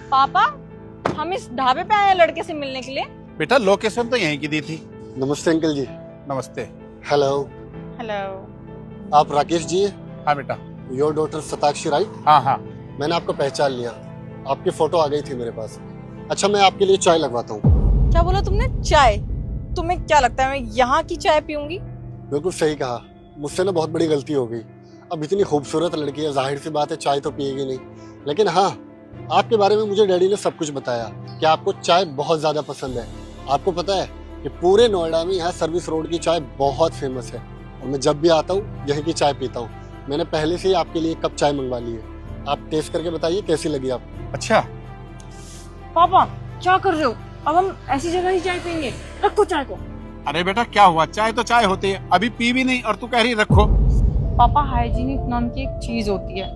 पापा, हम इस ढाबे पे आए हैं लड़के से मिलने के लिए। बेटा लोकेशन तो यहीं की दी थी। नमस्ते अंकल जी। नमस्ते। हेलो। हेलो। आप राकेश जी हैं? हाँ बेटा। Your daughter Satakshi right? हाँ हाँ। मैंने आपको पहचान लिया, आपकी फोटो आ गई थी मेरे पास। अच्छा मैं आपके लिए चाय लगवाता हूँ। क्या बोला तुमने? चाय? तुम्हें क्या लगता है मैं यहाँ की चाय पीऊंगी? बिल्कुल सही कहा, मुझसे ना बहुत बड़ी गलती हो गई। अब इतनी खूबसूरत लड़की है, जाहिर सी बात है चाय तो पिएगी नहीं। लेकिन हाँ, आपके बारे में मुझे डैडी ने सब कुछ बताया कि आपको चाय बहुत ज़्यादा पसंद है। आपको पता है कि पूरे नोएडा में यहाँ सर्विस रोड की चाय बहुत फेमस है और मैं जब भी आता हूँ यहीं की चाय पीता हूँ। मैंने पहले से ही आपके लिए एक कप चाय मंगवा ली है, आप टेस्ट करके बताइए कैसी लगी आपको। अच्छा पापा क्या कर रहे हो? अब हम ऐसी जगह ही चाय पियेंगे। रखो चाय को। अरे बेटा क्या हुआ, चाय तो चाय होती है, अभी पी भी नहीं और तू कह रही रखो। पापा हाइजीनिक नाम की एक चीज होती है,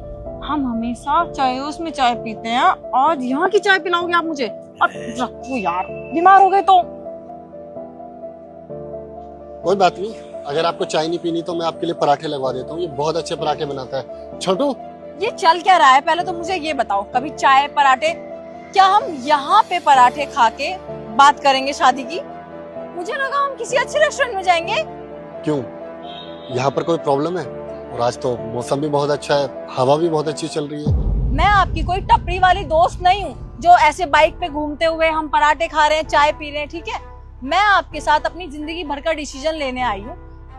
हम हमेशा चाय उसमें चाय पीते हैं। आज यहाँ की चाय पिलाओगे आप मुझे? अब रखो यार, बीमार हो गए तो। कोई बात नहीं, अगर आपको चाय नहीं पीनी तो मैं आपके लिए पराठे लगवा देता हूँ, ये बहुत अच्छे पराठे बनाता है। छोटू ये चल क्या रहा है? पहले तो मुझे ये बताओ, कभी चाय पराठे, क्या हम यहाँ पे पराठे खा के बात करेंगे शादी की? मुझे लगा हम किसी अच्छे रेस्टोरेंट में जाएंगे। क्यों, यहाँ पर कोई प्रॉब्लम है? और आज तो मौसम भी बहुत अच्छा है, हवा भी बहुत अच्छी चल रही है। मैं आपकी कोई टपरी वाली दोस्त नहीं हूँ जो ऐसे बाइक पे घूमते हुए हम पराठे खा रहे हैं, चाय पी रहे हैं, ठीक है? मैं आपके साथ अपनी जिंदगी भर का डिसीजन लेने आई हूँ।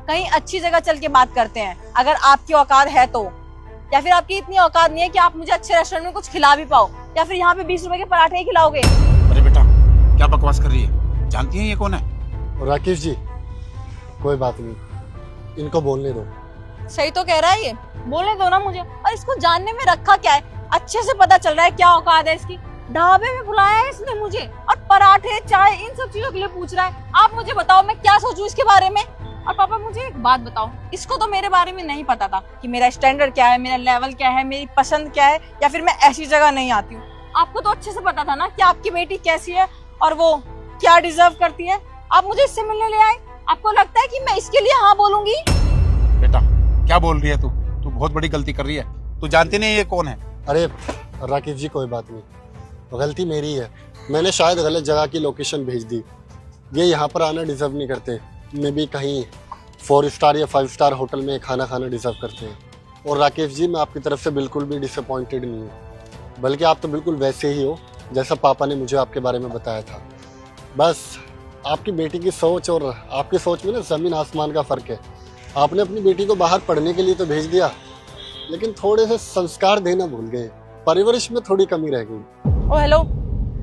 कहीं अच्छी जगह चल के बात करते हैं, अगर आपकी औकात है तो। या फिर आपकी इतनी औकात नहीं है कि आप मुझे अच्छे रेस्टोरेंट में कुछ खिला भी पाओ, या फिर यहाँ पे 20 रुपए के पराठे ही खिलाओगे। अरे बेटा क्या बकवास कर रही है, जानती है ये कौन है? और राकेश जी कोई बात नहीं, इनको बोलने दो। सही तो कह रहा है ये, बोलने दो ना मुझे। और इसको जानने में रखा क्या है? अच्छे से पता चल रहा है क्या औकात है इसकी। ढाबे में बुलाया है इसने मुझे और पराठे चाय इन सब चीजों के लिए पूछ रहा है। आप मुझे बताओ मैं क्या सोचूं इसके बारे में। और पापा मुझे एक बात बताओ, इसको तो मेरे बारे में नहीं पता था कि मेरा स्टैंडर्ड क्या है, मेरा लेवल क्या है, मेरी पसंद क्या है, या फिर मैं ऐसी जगह नहीं आती हूँ। आपको तो अच्छे से पता था ना कि आपकी बेटी कैसी है और वो क्या डिजर्व करती है। आप मुझे इससे मिलने ले आए। आपको लगता है कि मैं इसके लिए हाँ बोलूंगी? बेटा क्या बोल रही है तू? तू बहुत बड़ी गलती कर रही है, तू जानती नहीं ये कौन है? अरे राकेश जी कोई बात नहीं, गलती मेरी है। मैंने शायद गलत जगह की लोकेशन भेज दी। ये यहाँ पर आना डिजर्व नहीं करते, मैं भी कहीं 4 स्टार या 5 स्टार होटल में खाना खाना डिजर्व करते हैं। और राकेश जी मैं आपकी तरफ से बिल्कुल भी डिसअपॉइंटेड नहीं हूँ, बल्कि आप तो बिल्कुल वैसे ही हो जैसा पापा ने मुझे आपके बारे में बताया था। बस आपकी बेटी की सोच और आपकी सोच में ना ज़मीन आसमान का फ़र्क है। आपने अपनी बेटी को बाहर पढ़ने के लिए तो भेज दिया, लेकिन थोड़े से संस्कार देना भूल गए, परवरिश में थोड़ी कमी रह गई। ओ हेलो,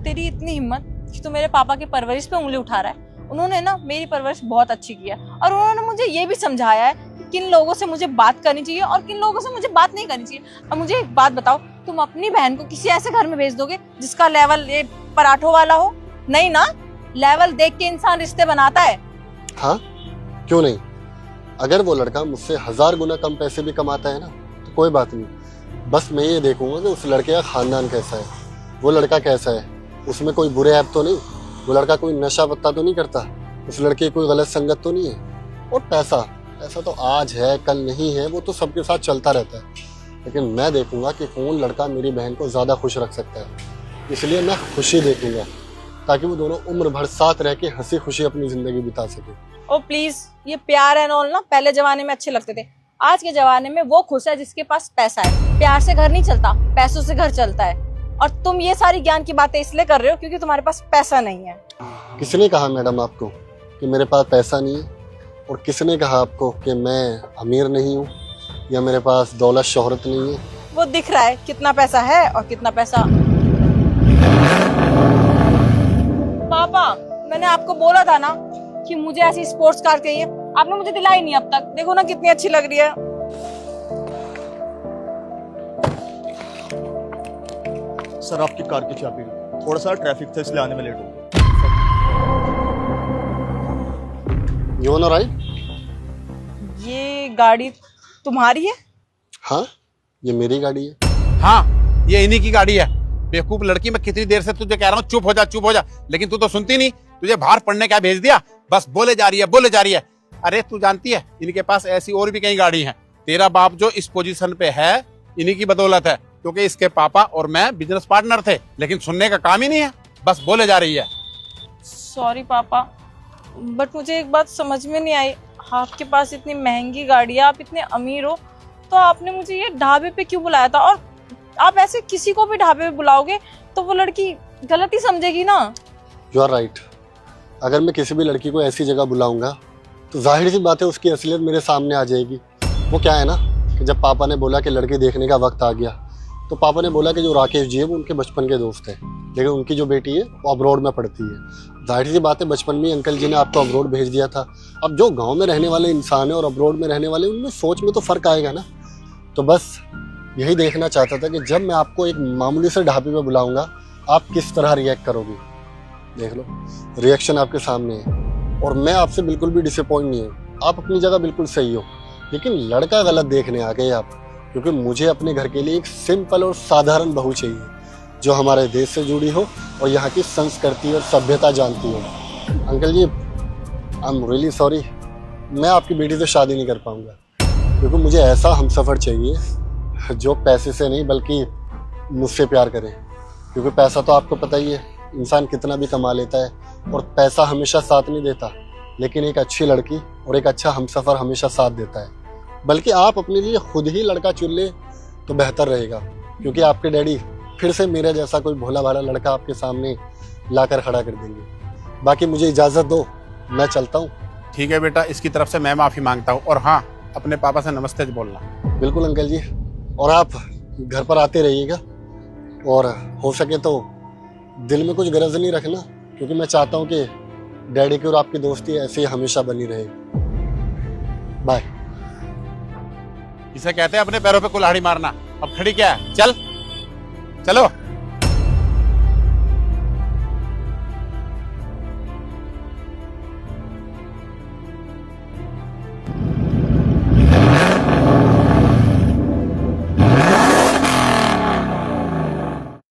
तेरी इतनी हिम्मत कि तू मेरे पापा की परवरिश पे उंगली उठा रहा है। उन्होंने ना मेरी परवरिश बहुत अच्छी की है और उन्होंने मुझे ये भी समझाया है कि किन लोगों से मुझे बात करनी चाहिए और किन लोगों से मुझे बात नहीं करनी चाहिए। अब मुझे एक बात बताओ, तुम अपनी बहन को किसी ऐसे घर में भेज दोगे जिसका लेवल ये पराठों वाला हो? नहीं ना, लेवल देख के इंसान रिश्ते बनाता है। हाँ क्यों नहीं, अगर वो लड़का मुझसे 1000 गुना कम पैसे भी कमाता है ना तो कोई बात नहीं। बस मैं ये देखूंगा कि उस लड़के का खानदान कैसा है, वो लड़का कैसा है, उसमें कोई बुरे ऐप तो नहीं, वो लड़का कोई नशा पत्ता तो नहीं करता, उस लड़के की कोई गलत संगत तो नहीं है। और पैसा तो आज है कल नहीं है, वो तो सबके साथ चलता रहता है। लेकिन मैं देखूंगा कि कौन लड़का मेरी बहन को ज़्यादा खुश रख सकता है, इसलिए मैं खुशी देखूंगा ताकि वो दोनों उम्र भर साथ रह के हंसी खुशी अपनी ज़िंदगी बिता सके। ओ प्लीज, ये प्यार एंड ऑल ना पहले जमाने में अच्छे लगते थे। आज के जमाने में वो खुश है जिसके पास पैसा है। प्यार से घर नहीं चलता, पैसों से घर चलता है। और तुम ये सारी ज्ञान की बातें इसलिए कर रहे हो क्योंकि तुम्हारे पास पैसा नहीं है। किसने कहा मैडम आपको कि मेरे पास पैसा नहीं है? और किसने कहा आपको कि मैं अमीर नहीं हूँ या मेरे पास दौलत शोहरत नहीं है? वो दिख रहा है कितना पैसा है और कितना पैसा। पापा मैंने आपको बोला था ना कि मुझे ऐसी स्पोर्ट्स कार चाहिए, आपने मुझे दिलाई नहीं अब तक। देखो ना कितनी अच्छी लग रही है। सर आपकी कार की चाबी, थोड़ा सा ट्रैफिक था इसलिए आने में लेट हो गया। You want ride? ये गाड़ी तुम्हारी है? हाँ ये मेरी गाड़ी है। हाँ ये इन्हीं की गाड़ी है। बेवकूफ लड़की, मैं कितनी देर से तुझे कह रहा हूँ चुप हो जा चुप हो जा, लेकिन तू तो सुनती नहीं। तुझे बाहर पढ़ने क्या भेज दिया, बस बोले जा रही है बोले जा रही है। अरे तू जानती है इनके पास ऐसी और भी कई गाड़ी हैं। तेरा बाप जो इस पोजीशन पे है इन्हीं की बदौलत है, क्योंकि इसके पापा और मैं बिजनेस पार्टनर थे, लेकिन सुनने का काम ही नहीं है, बस बोले जा रही है। सॉरी पापा, बट मुझे एक बात समझ में नहीं आई। आपके पास इतनी महंगी गाड़ी है, आप इतने अमीर हो, तो आपने मुझे ये ढाबे पे क्यों बुलाया था? और आप ऐसे किसी को भी ढाबे पे बुलाओगे तो वो लड़की गलत ही समझेगी ना। You are right. अगर मैं किसी भी लड़की को ऐसी जगह बुलाऊंगा तो जाहिर सी बात है उसकी असलियत मेरे सामने आ जाएगी। वो क्या है ना कि जब पापा ने बोला कि लड़की देखने का वक्त आ गया, तो पापा ने बोला कि जो राकेश जी है वो उनके बचपन के दोस्त हैं, लेकिन उनकी जो बेटी है वो अब्रॉड में पढ़ती है। जाहिर सी बात है बचपन में अंकल जी ने आपको अब्रॉड भेज दिया था। अब जो गांव में रहने वाले इंसान है और अब्रॉड में रहने वाले, उनमें सोच में तो फ़र्क आएगा ना। तो बस यही देखना चाहता था कि जब मैं आपको एक मामूली से ढाबे पे बुलाऊंगा आप किस तरह रिएक्ट करोगे। देख लो, रिएक्शन आपके सामने है और मैं आपसे बिल्कुल भी डिसअपॉइंट नहीं हूँ। आप अपनी जगह बिल्कुल सही हो, लेकिन लड़का गलत देखने आ गए आप, क्योंकि मुझे अपने घर के लिए एक सिंपल और साधारण बहू चाहिए जो हमारे देश से जुड़ी हो और यहाँ की संस्कृति और सभ्यता जानती हो। Uncle ji, I am really sorry, मैं आपकी बेटी से शादी नहीं कर पाऊँगा, क्योंकि मुझे ऐसा हमसफ़र चाहिए जो पैसे से नहीं बल्कि मुझसे प्यार करे। क्योंकि पैसा तो आपको पता ही है, इंसान कितना भी कमा लेता है और पैसा हमेशा साथ नहीं देता, लेकिन एक अच्छी लड़की और एक अच्छा हमसफ़र हमेशा साथ देता है। बल्कि आप अपने लिए खुद ही लड़का चुन ले तो बेहतर रहेगा, क्योंकि आपके डैडी फिर से मेरे जैसा कोई भोला भाला लड़का आपके सामने लाकर खड़ा कर देंगे। बाकी मुझे इजाज़त दो, मैं चलता हूँ। ठीक है बेटा, इसकी तरफ से मैं माफ़ी मांगता हूँ, और हाँ, अपने पापा से नमस्ते बोलना। बिल्कुल अंकल जी, और आप घर पर आते रहिएगा और हो सके तो दिल में कुछ गरज नहीं रखना, क्योंकि मैं चाहता हूँ कि डैडी की और आपकी दोस्ती ऐसे ही हमेशा बनी रहे। बाय। इसे कहते हैं अपने पैरों पे कुल्हाड़ी मारना। अब खड़ी क्या है, चल चलो।